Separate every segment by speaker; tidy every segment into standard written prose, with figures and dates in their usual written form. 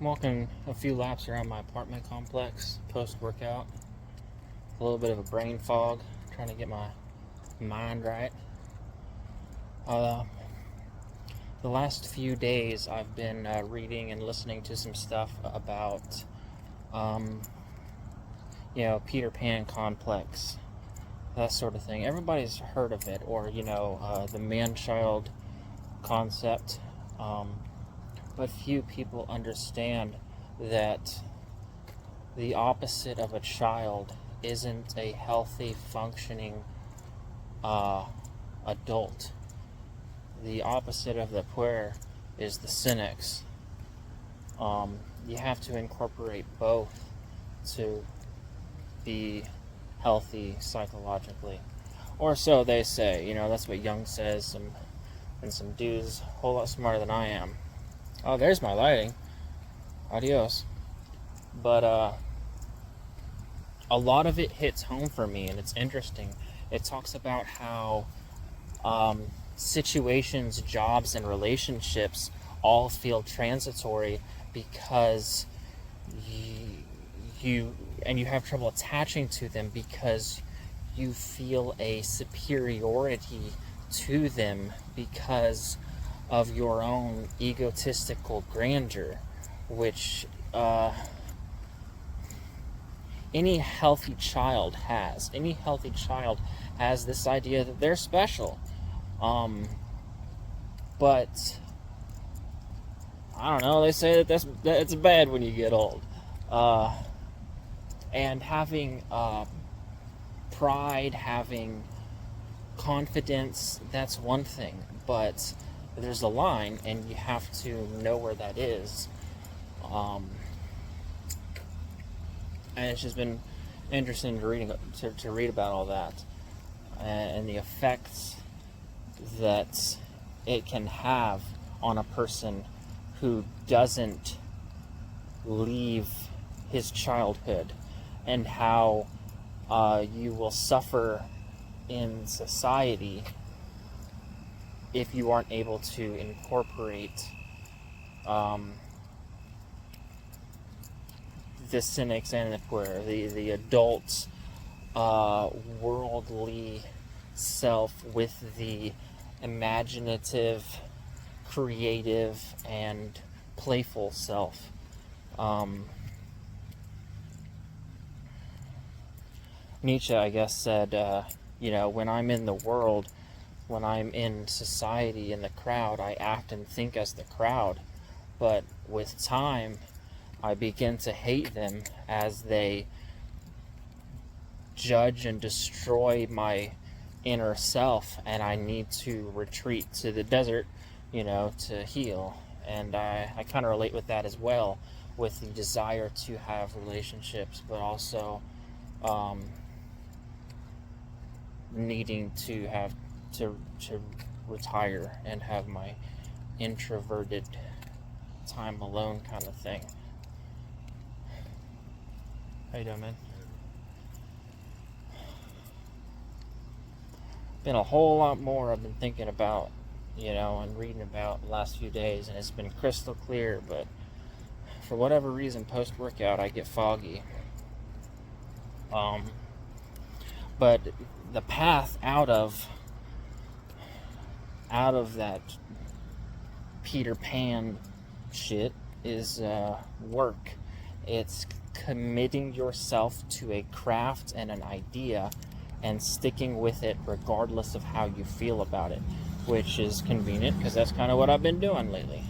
Speaker 1: I'm walking a few laps around my apartment complex post-workout. A little bit of a brain fog, trying to get my mind right. Uh, the last few days I've been reading and listening to some stuff about, Peter Pan complex, that sort of thing. Everybody's heard of it, or, the man-child concept. But few people understand that the opposite of a child isn't a healthy, functioning adult. The opposite of the puer is the cynics. You have to incorporate both to be healthy psychologically. Or so they say. That's what Jung says, and some dudes a whole lot smarter than I am. Oh, there's my lighting. Adios. But a lot of it hits home for me, and it's interesting. It talks about how situations, jobs, and relationships all feel transitory because you have trouble attaching to them because you feel a superiority to them because of your own egotistical grandeur, which any healthy child has. Any healthy child has this idea that they're special. But I don't know, they say that it's bad when you get old. And having pride, having confidence, that's one thing, but there's a line, and you have to know where that is. And it's just been interesting to read about all that and the effects that it can have on a person who doesn't leave his childhood, and how you will suffer in society if you aren't able to incorporate the cynics and the puer, the adult worldly self with the imaginative, creative, and playful self. Nietzsche, I guess, said, when I'm in the world, when I'm in society, in the crowd, I act and think as the crowd. But with time, I begin to hate them as they judge and destroy my inner self, and I need to retreat to the desert, to heal. And I kind of relate with that as well, with the desire to have relationships, but also needing to have to retire and have my introverted time alone kind of thing. How you doing, man? Been a whole lot more I've been thinking about, and reading about the last few days, and it's been crystal clear, but for whatever reason, post-workout, I get foggy. But the path out of that Peter Pan shit is work. It's committing yourself to a craft and an idea and sticking with it regardless of how you feel about it, which is convenient because that's kind of what I've been doing lately.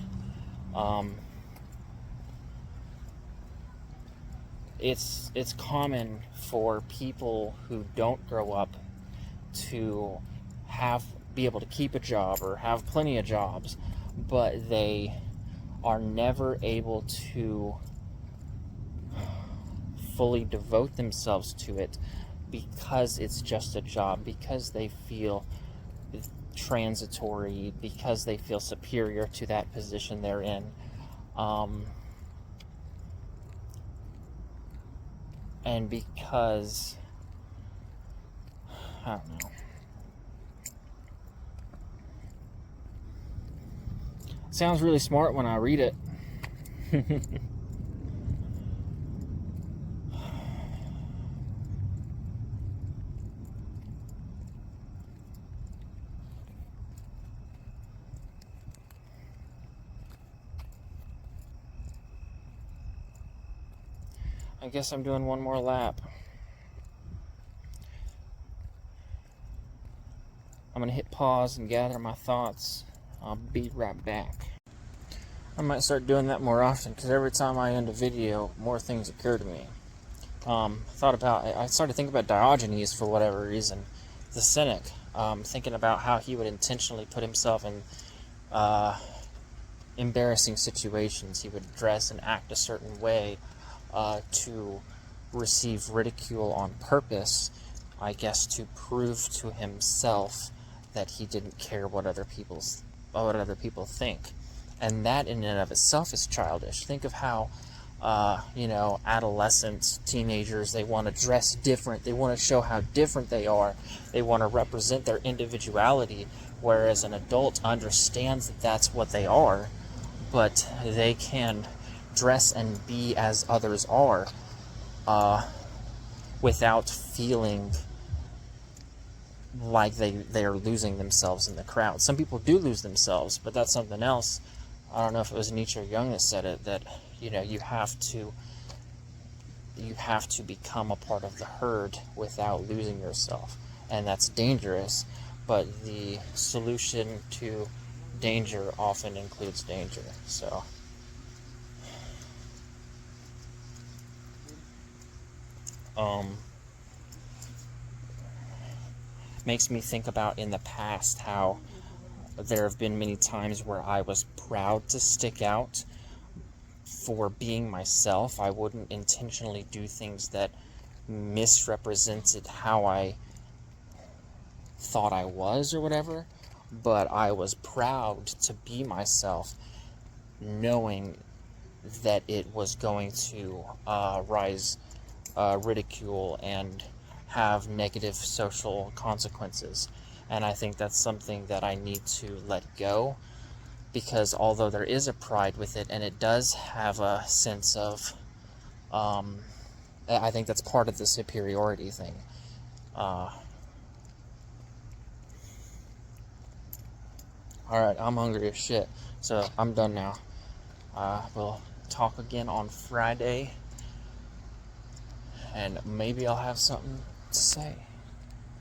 Speaker 1: It's common for people who don't grow up to be able to keep a job or have plenty of jobs, but they are never able to fully devote themselves to it because it's just a job, because they feel transitory, because they feel superior to that position they're in. And because, I don't know. Sounds really smart when I read it. I guess I'm doing one more lap. I'm gonna hit pause and gather my thoughts. I'll be right back. I might start doing that more often, because every time I end a video, more things occur to me. I started thinking about Diogenes for whatever reason, the cynic, thinking about how he would intentionally put himself in embarrassing situations. He would dress and act a certain way to receive ridicule on purpose, I guess, to prove to himself that he didn't care what other people think. And that in and of itself is childish. Think of how adolescents, teenagers, they want to dress different. They want to show how different they are. They want to represent their individuality, whereas an adult understands that that's what they are, but they can dress and be as others are without feeling like they are losing themselves in the crowd. Some people do lose themselves, but that's something else. I don't know if it was Nietzsche or Jung that said it, that you have to become a part of the herd without losing yourself, and that's dangerous. But the solution to danger often includes danger. So makes me think about in the past how there have been many times where I was proud to stick out for being myself. I wouldn't intentionally do things that misrepresented how I thought I was or whatever, but I was proud to be myself, knowing that it was going to rise ridicule and have negative social consequences. And I think that's something that I need to let go, because although there is a pride with it, and it does have a sense of, I think that's part of the superiority thing. Alright, I'm hungry as shit, so I'm done now. We'll talk again on Friday, and maybe I'll have something to say.